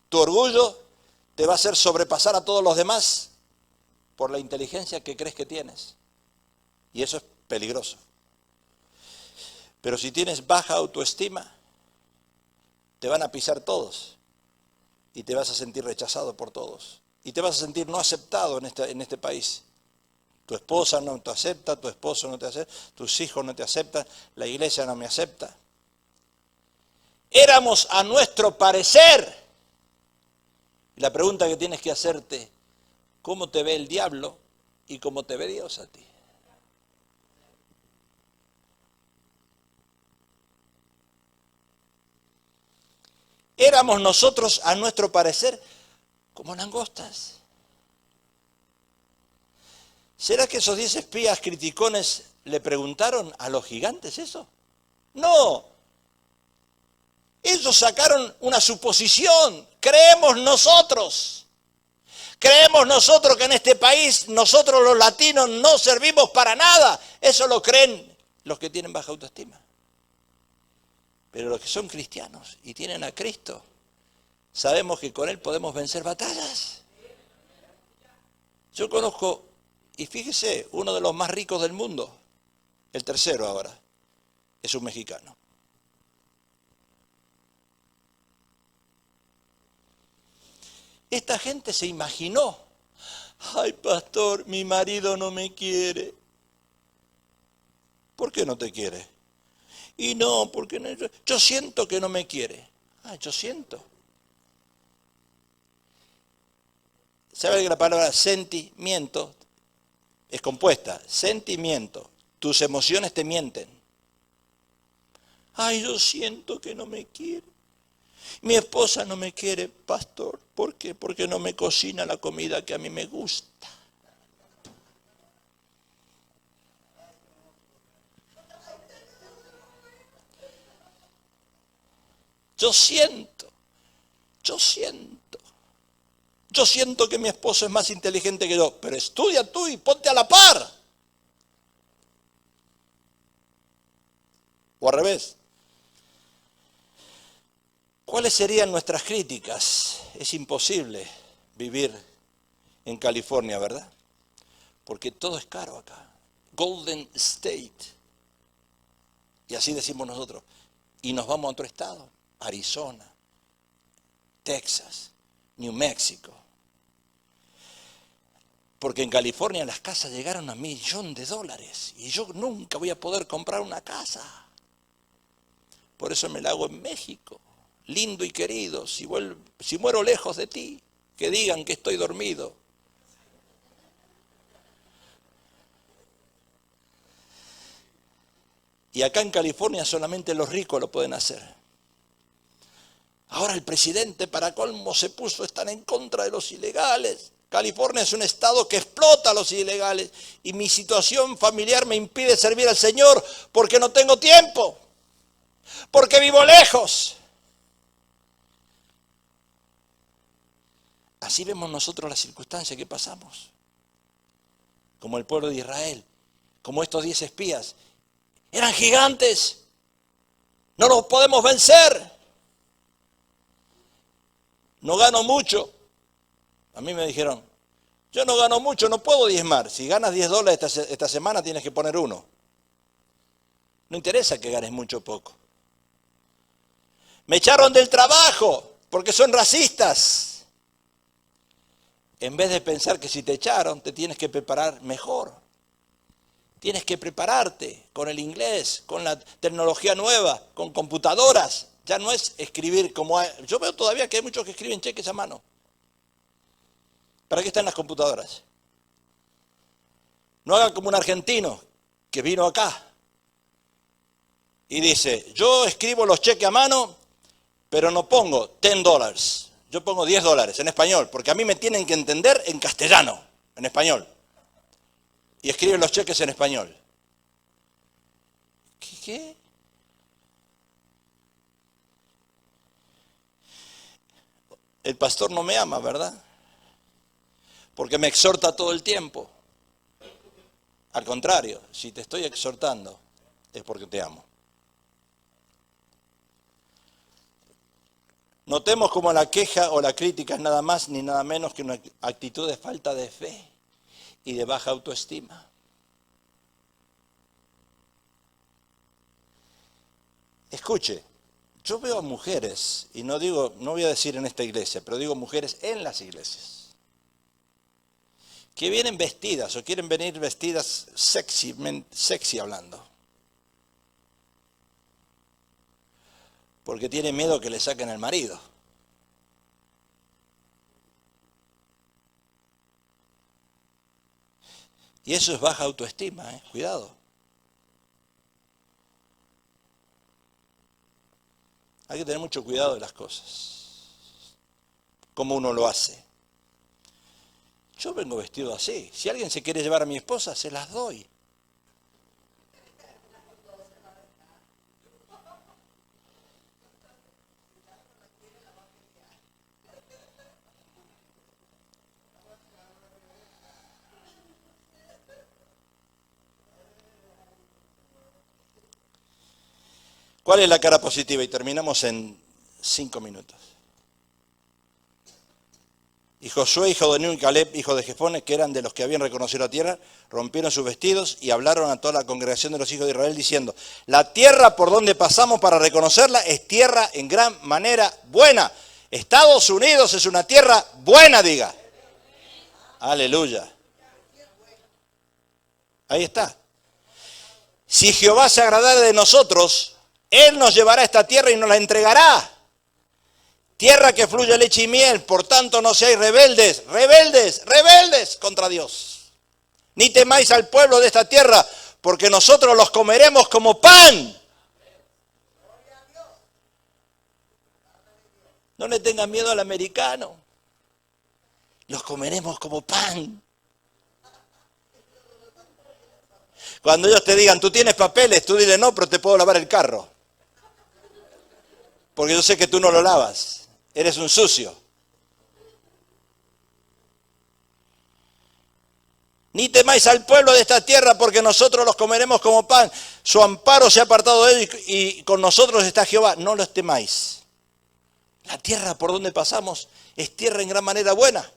tu orgullo te va a hacer sobrepasar a todos los demás por la inteligencia que crees que tienes. Y eso es peligroso. Pero si tienes baja autoestima, te van a pisar todos y te vas a sentir rechazado por todos. Y te vas a sentir no aceptado en este país. Tu esposa no te acepta, tu esposo no te acepta, tus hijos no te aceptan, la iglesia no me acepta. Éramos a nuestro parecer. Y la pregunta que tienes que hacerte, ¿cómo te ve el diablo y cómo te ve Dios a ti? Éramos nosotros a nuestro parecer como langostas. ¿Será que esos 10 espías criticones le preguntaron a los gigantes eso? No. Ellos sacaron una suposición. Creemos nosotros que en este país nosotros los latinos no servimos para nada. Eso lo creen los que tienen baja autoestima. Pero los que son cristianos y tienen a Cristo, sabemos que con Él podemos vencer batallas. Yo conozco, y fíjese, uno de los más ricos del mundo, el tercero ahora, es un mexicano. Esta gente se imaginó, ay pastor, mi marido no me quiere. ¿Por qué no te quiere? Y no, porque no, yo siento que no me quiere. Ah, yo siento. ¿Sabe que la palabra sentimiento es compuesta? Sentimiento. Tus emociones te mienten. Ay, yo siento que no me quiere. Mi esposa no me quiere, pastor. ¿Por qué? Porque no me cocina la comida que a mí me gusta. Yo siento que mi esposo es más inteligente que yo, pero estudia tú y ponte a la par. O al revés. ¿Cuáles serían nuestras críticas? Es imposible vivir en California, ¿verdad? Porque todo es caro acá. Golden State. Y así decimos nosotros. Y nos vamos a otro estado. Arizona, Texas, New Mexico. Porque en California las casas llegaron a $1.000.000 y yo nunca voy a poder comprar una casa. Por eso me la hago en México. Lindo y querido, si muero lejos de ti, que digan que estoy dormido. Y acá en California solamente los ricos lo pueden hacer. Ahora el presidente, para colmo, están en contra de los ilegales. California es un estado que explota a los ilegales. Y mi situación familiar me impide servir al Señor porque no tengo tiempo. Porque vivo lejos. Así vemos nosotros las circunstancias que pasamos. Como el pueblo de Israel, como estos 10 espías. Eran gigantes. No los podemos vencer. No gano mucho. A mí me dijeron, yo no gano mucho, no puedo diezmar. Si ganas $10 esta semana tienes que poner 1. No interesa que ganes mucho o poco. Me echaron del trabajo porque son racistas. En vez de pensar que si te echaron, te tienes que preparar mejor. Tienes que prepararte con el inglés, con la tecnología nueva, con computadoras. Ya no es escribir como... Yo veo todavía que hay muchos que escriben cheques a mano. ¿Para qué están las computadoras? No hagan como un argentino que vino acá y dice, yo escribo los cheques a mano, pero no pongo $10. Yo pongo $10 en español, porque a mí me tienen que entender en castellano, en español. Y escriben los cheques en español. ¿Qué? El pastor no me ama, ¿verdad? Porque me exhorta todo el tiempo. Al contrario, si te estoy exhortando, es porque te amo. Notemos como la queja o la crítica es nada más ni nada menos que una actitud de falta de fe y de baja autoestima. Escuche, yo veo a mujeres, y no voy a decir en esta iglesia, pero digo mujeres en las iglesias, que vienen vestidas o quieren venir vestidas sexy hablando. Porque tienen miedo que le saquen el marido. Y eso es baja autoestima, cuidado. Hay que tener mucho cuidado de las cosas. Cómo uno lo hace. Yo vengo vestido así. Si alguien se quiere llevar a mi esposa, se las doy. ¿Cuál es la cara positiva? Y terminamos en 5 minutos. Y Josué, hijo de Nun, y Caleb, hijo de Jefone, que eran de los que habían reconocido la tierra, rompieron sus vestidos y hablaron a toda la congregación de los hijos de Israel diciendo, la tierra por donde pasamos para reconocerla es tierra en gran manera buena. Estados Unidos es una tierra buena, diga. Aleluya. Ahí está. Si Jehová se agradara de nosotros, Él nos llevará a esta tierra y nos la entregará. Tierra que fluye leche y miel, por tanto no seáis rebeldes contra Dios. Ni temáis al pueblo de esta tierra, porque nosotros los comeremos como pan. No le tengan miedo al americano. Los comeremos como pan. Cuando ellos te digan, tú tienes papeles, tú dile, no, pero te puedo lavar el carro. Porque yo sé que tú no lo lavas. Eres un sucio. Ni temáis al pueblo de esta tierra, porque nosotros los comeremos como pan. Su amparo se ha apartado de ellos y con nosotros está Jehová. No los temáis. La tierra por donde pasamos es tierra en gran manera buena.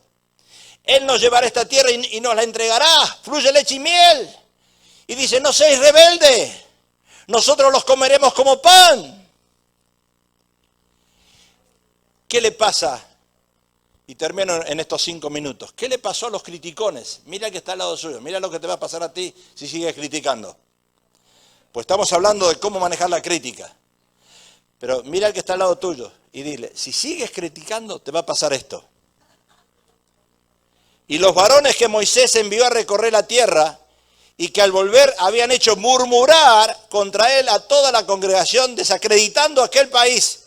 Él nos llevará a esta tierra y nos la entregará. Fluye leche y miel. Y dice, no seáis rebeldes. Nosotros los comeremos como pan. ¿Qué le pasa? Y termino en estos 5 minutos. ¿Qué le pasó a los criticones? Mira que está al lado suyo. Mira lo que te va a pasar a ti si sigues criticando. Pues estamos hablando de cómo manejar la crítica. Pero mira al que está al lado tuyo y dile, si sigues criticando, te va a pasar esto. Y los varones que Moisés envió a recorrer la tierra y que al volver habían hecho murmurar contra él a toda la congregación, desacreditando aquel país,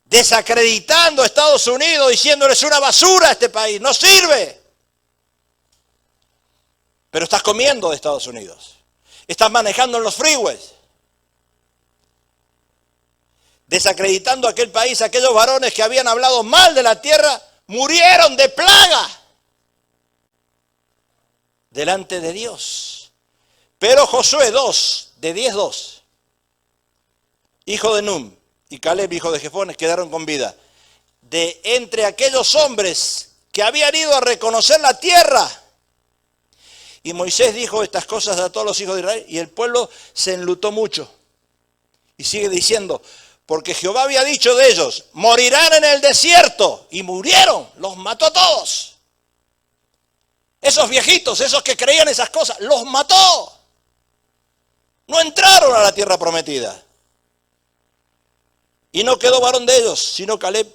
desacreditando a Estados Unidos, diciéndoles una basura a este país, no sirve. Pero estás comiendo de Estados Unidos, estás manejando en los freeways, desacreditando a aquel país, aquellos varones que habían hablado mal de la tierra, murieron de plaga delante de Dios. Pero Josué 2, de 10:2, hijo de Num, y Caleb, hijo de Jefones, quedaron con vida. De entre aquellos hombres que habían ido a reconocer la tierra. Y Moisés dijo estas cosas a todos los hijos de Israel, y el pueblo se enlutó mucho. Y sigue diciendo, porque Jehová había dicho de ellos, morirán en el desierto. Y murieron, los mató a todos. Esos viejitos, esos que creían esas cosas, los mató. No entraron a la tierra prometida. Y no quedó varón de ellos, sino Caleb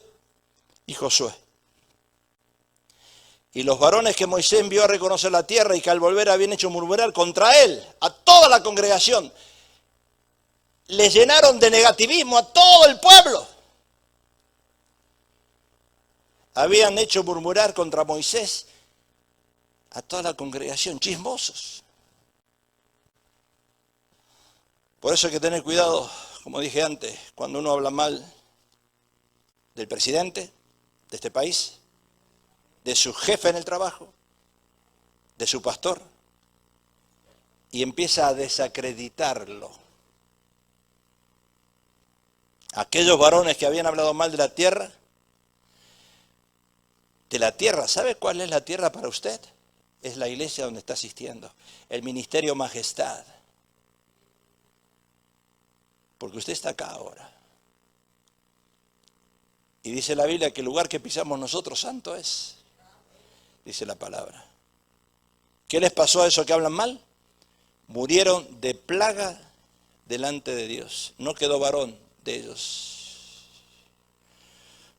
y Josué. Y los varones que Moisés envió a reconocer la tierra y que al volver habían hecho murmurar contra él, a toda la congregación, le llenaron de negativismo a todo el pueblo. Habían hecho murmurar contra Moisés a toda la congregación, chismosos. Por eso hay que tener cuidado, como dije antes, cuando uno habla mal del presidente de este país, de su jefe en el trabajo, de su pastor, y empieza a desacreditarlo. Aquellos varones que habían hablado mal de la tierra, ¿sabe cuál es la tierra para usted? Es la iglesia donde está asistiendo, el ministerio Majestad. Porque usted está acá ahora. Y dice la Biblia que el lugar que pisamos nosotros santo es. Dice la palabra. ¿Qué les pasó a esos que hablan mal? Murieron de plaga delante de Dios. No quedó varón de ellos.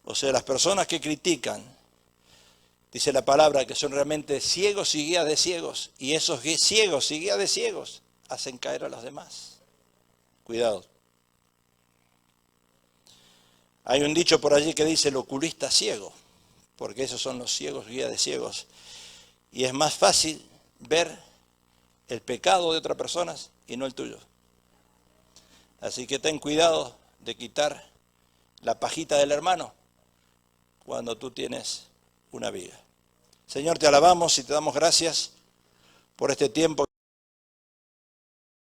O sea, las personas que critican, dice la palabra, que son realmente ciegos y guías de ciegos. Y esos ciegos y guías de ciegos hacen caer a los demás. Cuidado. Hay un dicho por allí que dice el oculista ciego, porque esos son los ciegos, guías de ciegos. Y es más fácil ver el pecado de otras personas y no el tuyo. Así que ten cuidado de quitar la pajita del hermano cuando tú tienes una viga. Señor, te alabamos y te damos gracias por este tiempo.